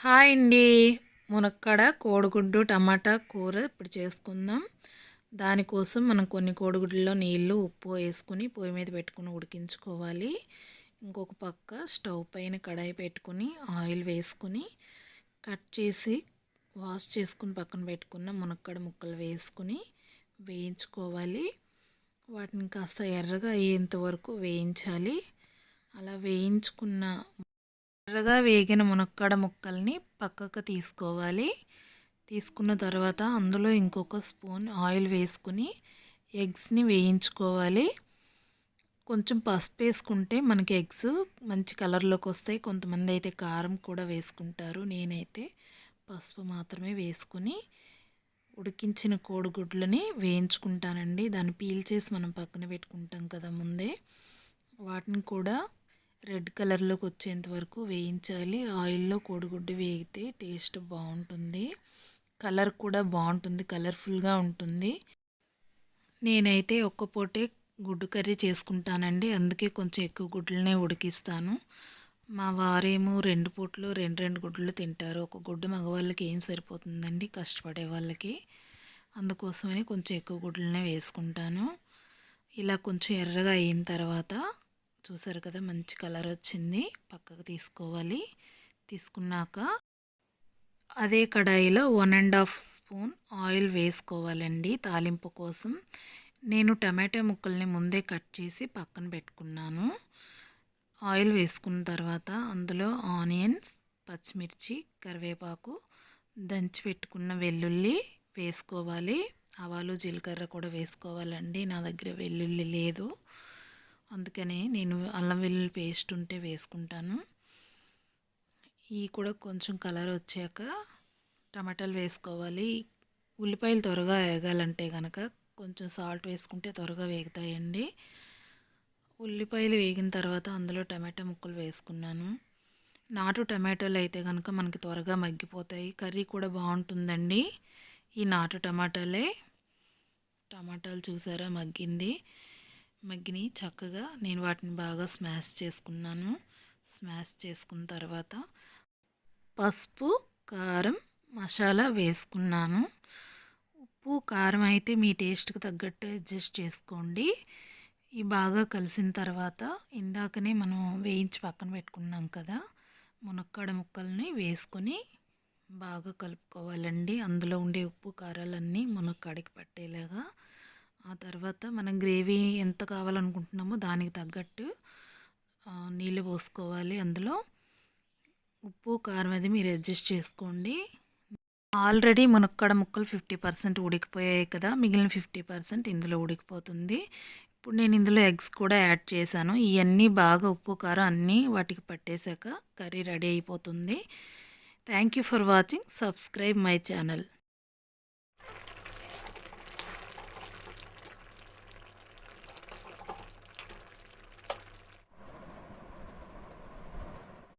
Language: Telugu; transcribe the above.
హాయ్ అండి. మునక్కాడ కోడిగుడ్డు టమాటా కూర ఇప్పుడు చేసుకుందాం. దానికోసం మనం కొన్ని కోడిగుడ్లలో నీళ్ళు ఉప్పు వేసుకుని పొయ్యి మీద పెట్టుకుని ఉడికించుకోవాలి. ఇంకొక పక్క స్టవ్ పైన కడాయి పెట్టుకుని ఆయిల్ వేసుకుని కట్ చేసి వాష్ చేసుకుని పక్కన పెట్టుకున్న మునక్కాడ ముక్కలు వేసుకుని వేయించుకోవాలి. వాటిని కాస్త ఎర్రగా అయ్యేంత వరకు వేయించాలి. అలా వేయించుకున్న ఎర్రగా వేగిన మునక్కాడ ముక్కల్ని పక్కకు తీసుకోవాలి. తీసుకున్న తర్వాత అందులో ఇంకొక స్పూన్ ఆయిల్ వేసుకుని ఎగ్స్ని వేయించుకోవాలి. కొంచెం పసుపు వేసుకుంటే మనకి ఎగ్స్ మంచి కలర్లోకి వస్తాయి. కొంతమంది అయితే కారం కూడా వేసుకుంటారు. నేనైతే పసుపు మాత్రమే వేసుకుని ఉడికించిన కోడిగుడ్లని వేయించుకుంటానండి. దాన్ని పీల్ చేసి మనం పక్కన పెట్టుకుంటాం కదా ముందే. వాటిని కూడా రెడ్ కలర్లోకి వచ్చేంత వరకు వేయించాలి. ఆయిల్లో కోడిగుడ్డు వేగితే టేస్ట్ బాగుంటుంది, కలర్ కూడా బాగుంటుంది, కలర్ఫుల్గా ఉంటుంది. నేనైతే ఒక్క పూటే గుడ్డు కర్రీ చేసుకుంటానండి. అందుకే కొంచెం ఎక్కువ గుడ్లనే ఉడికిస్తాను. మా వారేమో 2 పూట్లు 2 గుడ్లు తింటారు. ఒక గుడ్డు మగవాళ్ళకి ఏం సరిపోతుందండి, కష్టపడే వాళ్ళకి. అందుకోసమని కొంచెం ఎక్కువ గుడ్లనే వేసుకుంటాను. ఇలా కొంచెం ఎర్రగా అయిన తర్వాత చూసారు కదా, మంచి కలర్ వచ్చింది. పక్కకు తీసుకోవాలి. తీసుకున్నాక అదే కడాయిలో 1½ స్పూన్ ఆయిల్ వేసుకోవాలండి తాలింపు కోసం. నేను టమాటా ముక్కల్ని ముందే కట్ చేసి పక్కన పెట్టుకున్నాను. ఆయిల్ వేసుకున్న తర్వాత అందులో ఆనియన్స్, పచ్చిమిర్చి, కరివేపాకు, దంచి పెట్టుకున్న వెల్లుల్లి వేసుకోవాలి. ఆవాలు, జీలకర్ర కూడా వేసుకోవాలండి. నా దగ్గర వెల్లుల్లి లేదు, అందుకని నేను అల్లం వెల్లుల్లి పేస్ట్ ఉంటే వేసుకుంటాను. ఇవి కూడా కొంచెం కలర్ వచ్చాక టమాటాలు వేసుకోవాలి. ఉల్లిపాయలు త్వరగా వేగాలంటే కనుక కొంచెం సాల్ట్ వేసుకుంటే త్వరగా వేగుతాయండి. ఉల్లిపాయలు వేగిన తర్వాత అందులో టమాటా ముక్కలు వేసుకున్నాను. నాటు టమాటాలు అయితే కనుక మనకి త్వరగా మగ్గిపోతాయి, కర్రీ కూడా బాగుంటుందండి. ఈ నాటు టమాటాలు చూసారా మగ్గిని చక్కగా. నేను వాటిని బాగా స్మాష్ చేసుకున్నాను. స్మాష్ చేసుకున్న తర్వాత పసుపు, కారం, మసాలా వేసుకున్నాను. ఉప్పు, కారం అయితే మీ టేస్ట్కి తగ్గట్టు అడ్జస్ట్ చేసుకోండి. ఇవి బాగా కలిసిన తర్వాత ఇందాకనే మనం వేయించి పక్కన పెట్టుకున్నాం కదా మునక్కాడ ముక్కల్ని వేసుకొని బాగా కలుపుకోవాలండి. అందులో ఉండే ఉప్పు కారాలన్నీ మునక్కాడకి పట్టేలాగా. ఆ తర్వాత మనం గ్రేవీ ఎంత కావాలనుకుంటున్నామో దానికి తగ్గట్టు నీళ్ళు పోసుకోవాలి. అందులో ఉప్పు కారం అది మీరు అడ్జస్ట్ చేసుకోండి. ఆల్రెడీ మునక్కాడ ముక్కలు 50% ఉడికిపోయాయి కదా, మిగిలిన 50% ఇందులో ఉడికిపోతుంది. ఇప్పుడు నేను ఇందులో ఎగ్స్ కూడా యాడ్ చేశాను. ఇవన్నీ బాగా ఉప్పు కారం అన్నీ వాటికి పట్టేశాక కర్రీ రెడీ అయిపోతుంది. Thank you for watching. Subscribe my channel.